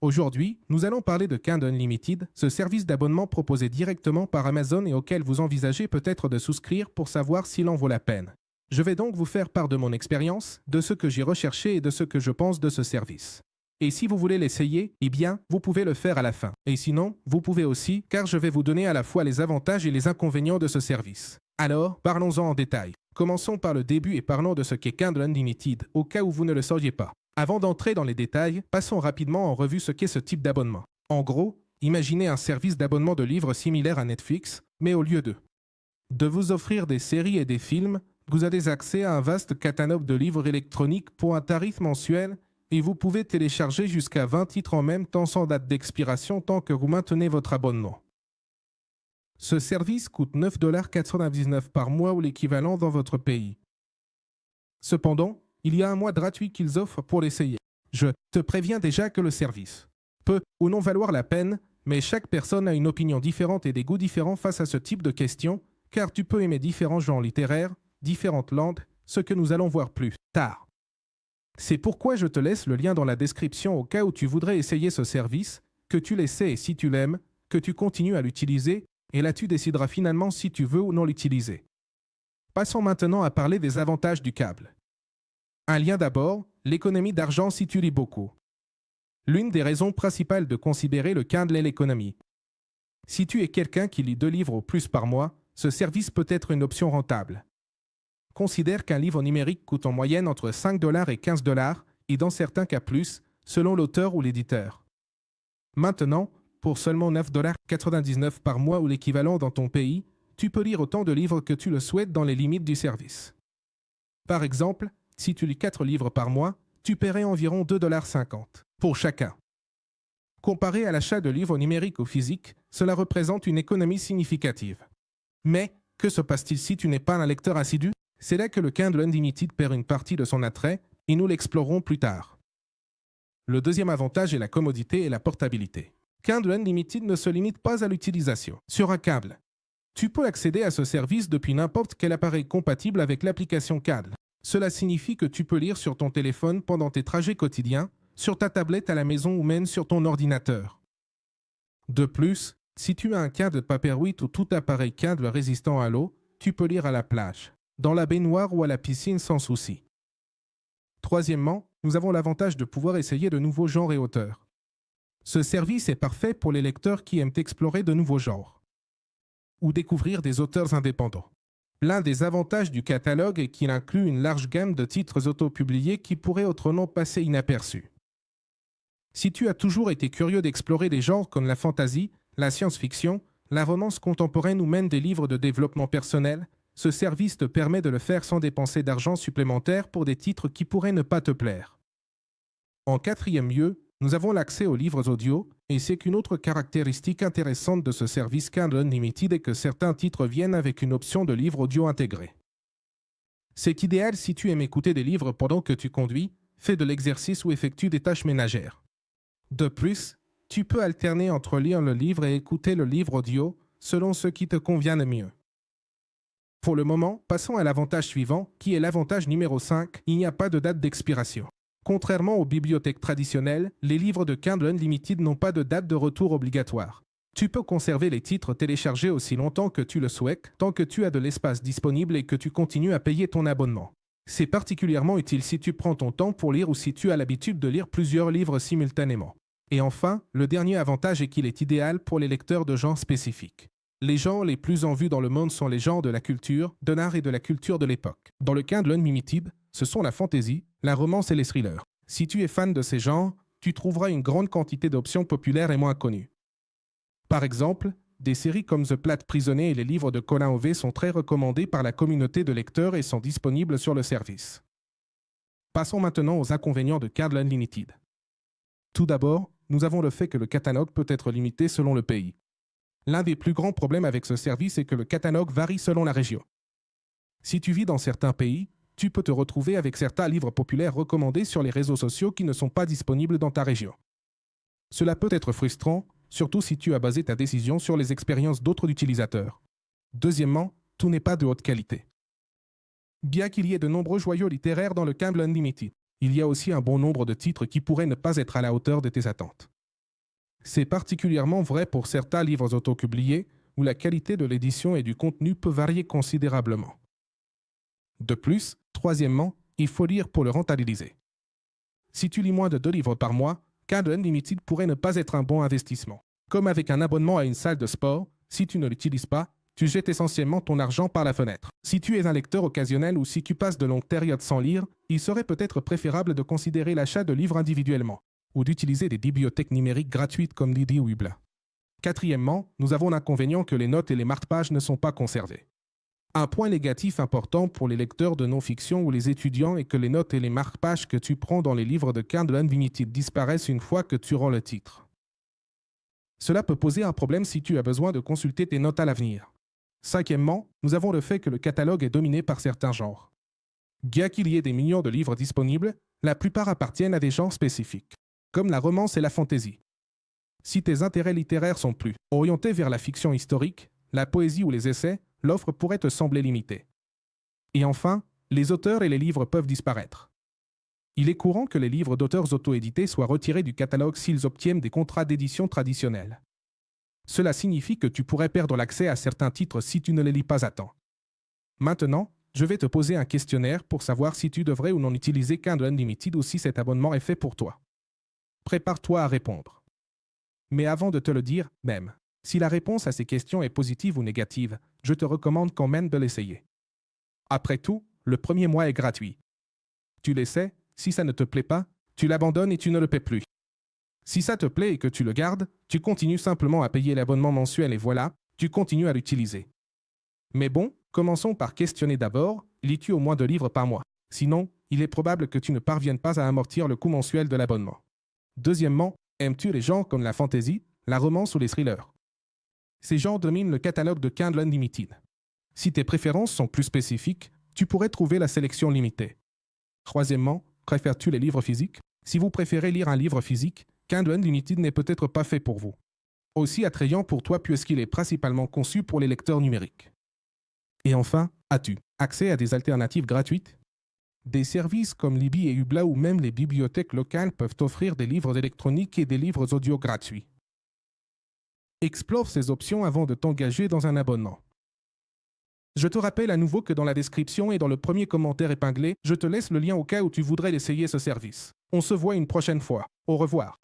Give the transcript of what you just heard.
Aujourd'hui, nous allons parler de Kindle Unlimited, ce service d'abonnement proposé directement par Amazon et auquel vous envisagez peut-être de souscrire pour savoir s'il en vaut la peine. Je vais donc vous faire part de mon expérience, de ce que j'ai recherché et de ce que je pense de ce service. Et si vous voulez l'essayer, eh bien, vous pouvez le faire à la fin. Et sinon, vous pouvez aussi, car je vais vous donner à la fois les avantages et les inconvénients de ce service. Alors, parlons-en en détail. Commençons par le début et parlons de ce qu'est Kindle Unlimited, au cas où vous ne le sauriez pas. Avant d'entrer dans les détails, passons rapidement en revue ce qu'est ce type d'abonnement. En gros, imaginez un service d'abonnement de livres similaire à Netflix, mais au lieu de vous offrir des séries et des films, vous avez accès à un vaste catalogue de livres électroniques pour un tarif mensuel et vous pouvez télécharger jusqu'à 20 titres en même temps sans date d'expiration tant que vous maintenez votre abonnement. Ce service coûte 9,99 $ par mois ou l'équivalent dans votre pays. Cependant, il y a un mois gratuit qu'ils offrent pour l'essayer. Je te préviens déjà que le service peut ou non valoir la peine, mais chaque personne a une opinion différente et des goûts différents face à ce type de questions, car tu peux aimer différents genres littéraires, différentes langues, ce que nous allons voir plus tard. C'est pourquoi je te laisse le lien dans la description au cas où tu voudrais essayer ce service, que tu l'essaies et si tu l'aimes, que tu continues à l'utiliser, et là tu décideras finalement si tu veux ou non l'utiliser. Passons maintenant à parler des avantages du câble. Un lien d'abord, l'économie d'argent si tu lis beaucoup. L'une des raisons principales de considérer le Kindle est l'économie. Si tu es quelqu'un qui lit 2 livres au plus par mois, ce service peut être une option rentable. Considère qu'un livre numérique coûte en moyenne entre 5 $ et 15 $, et dans certains cas plus, selon l'auteur ou l'éditeur. Maintenant, pour seulement 9,99 $ par mois ou l'équivalent dans ton pays, tu peux lire autant de livres que tu le souhaites dans les limites du service. Par exemple, si tu lis 4 livres par mois, tu paierais environ 2,50 $ pour chacun. Comparé à l'achat de livres numériques ou physiques, cela représente une économie significative. Mais, que se passe-t-il si tu n'es pas un lecteur assidu? C'est là que le Kindle Unlimited perd une partie de son attrait, et nous l'explorerons plus tard. Le deuxième avantage est la commodité et la portabilité. Kindle Unlimited ne se limite pas à l'utilisation. Sur un câble, tu peux accéder à ce service depuis n'importe quel appareil compatible avec l'application Kindle. Cela signifie que tu peux lire sur ton téléphone pendant tes trajets quotidiens, sur ta tablette à la maison ou même sur ton ordinateur. De plus, si tu as un Kindle Paperwhite ou tout appareil Kindle résistant à l'eau, tu peux lire à la plage, dans la baignoire ou à la piscine sans souci. Troisièmement, nous avons l'avantage de pouvoir essayer de nouveaux genres et auteurs. Ce service est parfait pour les lecteurs qui aiment explorer de nouveaux genres ou découvrir des auteurs indépendants. L'un des avantages du catalogue est qu'il inclut une large gamme de titres autopubliés qui pourraient autrement passer inaperçus. Si tu as toujours été curieux d'explorer des genres comme la fantasy, la science-fiction, la romance contemporaine ou même des livres de développement personnel, ce service te permet de le faire sans dépenser d'argent supplémentaire pour des titres qui pourraient ne pas te plaire. En quatrième lieu, nous avons l'accès aux livres audio, et c'est qu'une autre caractéristique intéressante de ce service Kindle Unlimited est que certains titres viennent avec une option de livre audio intégrée. C'est idéal si tu aimes écouter des livres pendant que tu conduis, fais de l'exercice ou effectues des tâches ménagères. De plus, tu peux alterner entre lire le livre et écouter le livre audio selon ce qui te convient le mieux. Pour le moment, passons à l'avantage suivant, qui est l'avantage numéro 5, il n'y a pas de date d'expiration. Contrairement aux bibliothèques traditionnelles, les livres de Kindle Unlimited n'ont pas de date de retour obligatoire. Tu peux conserver les titres téléchargés aussi longtemps que tu le souhaites, tant que tu as de l'espace disponible et que tu continues à payer ton abonnement. C'est particulièrement utile si tu prends ton temps pour lire ou si tu as l'habitude de lire plusieurs livres simultanément. Et enfin, le dernier avantage est qu'il est idéal pour les lecteurs de genres spécifiques. Les genres les plus en vue dans le monde sont les genres de la culture, de l'art et de la culture de l'époque. Dans le Kindle Unlimited, ce sont la fantasy, la romance et les thrillers. Si tu es fan de ces genres, tu trouveras une grande quantité d'options populaires et moins connues. Par exemple, des séries comme The Plate Prisonnier et les livres de Colin Hove sont très recommandés par la communauté de lecteurs et sont disponibles sur le service. Passons maintenant aux inconvénients de Kindle Unlimited. Tout d'abord, nous avons le fait que le catalogue peut être limité selon le pays. L'un des plus grands problèmes avec ce service est que le catalogue varie selon la région. Si tu vis dans certains pays, tu peux te retrouver avec certains livres populaires recommandés sur les réseaux sociaux qui ne sont pas disponibles dans ta région. Cela peut être frustrant, surtout si tu as basé ta décision sur les expériences d'autres utilisateurs. Deuxièmement, tout n'est pas de haute qualité. Bien qu'il y ait de nombreux joyaux littéraires dans le Kindle Unlimited, il y a aussi un bon nombre de titres qui pourraient ne pas être à la hauteur de tes attentes. C'est particulièrement vrai pour certains livres autopubliés, où la qualité de l'édition et du contenu peut varier considérablement. De plus, troisièmement, il faut lire pour le rentabiliser. Si tu lis moins de 2 livres par mois, Kindle Unlimited pourrait ne pas être un bon investissement. Comme avec un abonnement à une salle de sport, si tu ne l'utilises pas, tu jettes essentiellement ton argent par la fenêtre. Si tu es un lecteur occasionnel ou si tu passes de longues périodes sans lire, il serait peut-être préférable de considérer l'achat de livres individuellement ou d'utiliser des bibliothèques numériques gratuites comme Libby ou Umbla. Quatrièmement, nous avons l'inconvénient que les notes et les marque-pages ne sont pas conservés. Un point négatif important pour les lecteurs de non-fiction ou les étudiants est que les notes et les marque-pages que tu prends dans les livres de Kindle Unlimited disparaissent une fois que tu rends le titre. Cela peut poser un problème si tu as besoin de consulter tes notes à l'avenir. Cinquièmement, nous avons le fait que le catalogue est dominé par certains genres. Bien qu'il y ait des millions de livres disponibles, la plupart appartiennent à des genres spécifiques, comme la romance et la fantasy. Si tes intérêts littéraires sont plus orientés vers la fiction historique, la poésie ou les essais, l'offre pourrait te sembler limitée. Et enfin, les auteurs et les livres peuvent disparaître. Il est courant que les livres d'auteurs auto-édités soient retirés du catalogue s'ils obtiennent des contrats d'édition traditionnels. Cela signifie que tu pourrais perdre l'accès à certains titres si tu ne les lis pas à temps. Maintenant, je vais te poser un questionnaire pour savoir si tu devrais ou non utiliser Kindle Unlimited ou si cet abonnement est fait pour toi. Prépare-toi à répondre. Mais avant de te le dire, même, si la réponse à ces questions est positive ou négative, je te recommande quand même de l'essayer. Après tout, le premier mois est gratuit. Tu l'essaies, si ça ne te plaît pas, tu l'abandonnes et tu ne le paies plus. Si ça te plaît et que tu le gardes, tu continues simplement à payer l'abonnement mensuel et voilà, tu continues à l'utiliser. Mais bon, commençons par questionner d'abord, lis-tu au moins 2 livres par mois? Sinon, il est probable que tu ne parviennes pas à amortir le coût mensuel de l'abonnement. Deuxièmement, aimes-tu les genres comme la fantasy, la romance ou les thrillers? Ces genres dominent le catalogue de Kindle Unlimited. Si tes préférences sont plus spécifiques, tu pourrais trouver la sélection limitée. Troisièmement, préfères-tu les livres physiques? Si vous préférez lire un livre physique, Kindle Unlimited n'est peut-être pas fait pour vous. Aussi attrayant pour toi puisqu'il est principalement conçu pour les lecteurs numériques. Et enfin, as-tu accès à des alternatives gratuites? Des services comme Libby et Umbla ou même les bibliothèques locales peuvent offrir des livres électroniques et des livres audio gratuits. Explore ces options avant de t'engager dans un abonnement. Je te rappelle à nouveau que dans la description et dans le premier commentaire épinglé, je te laisse le lien au cas où tu voudrais essayer ce service. On se voit une prochaine fois. Au revoir.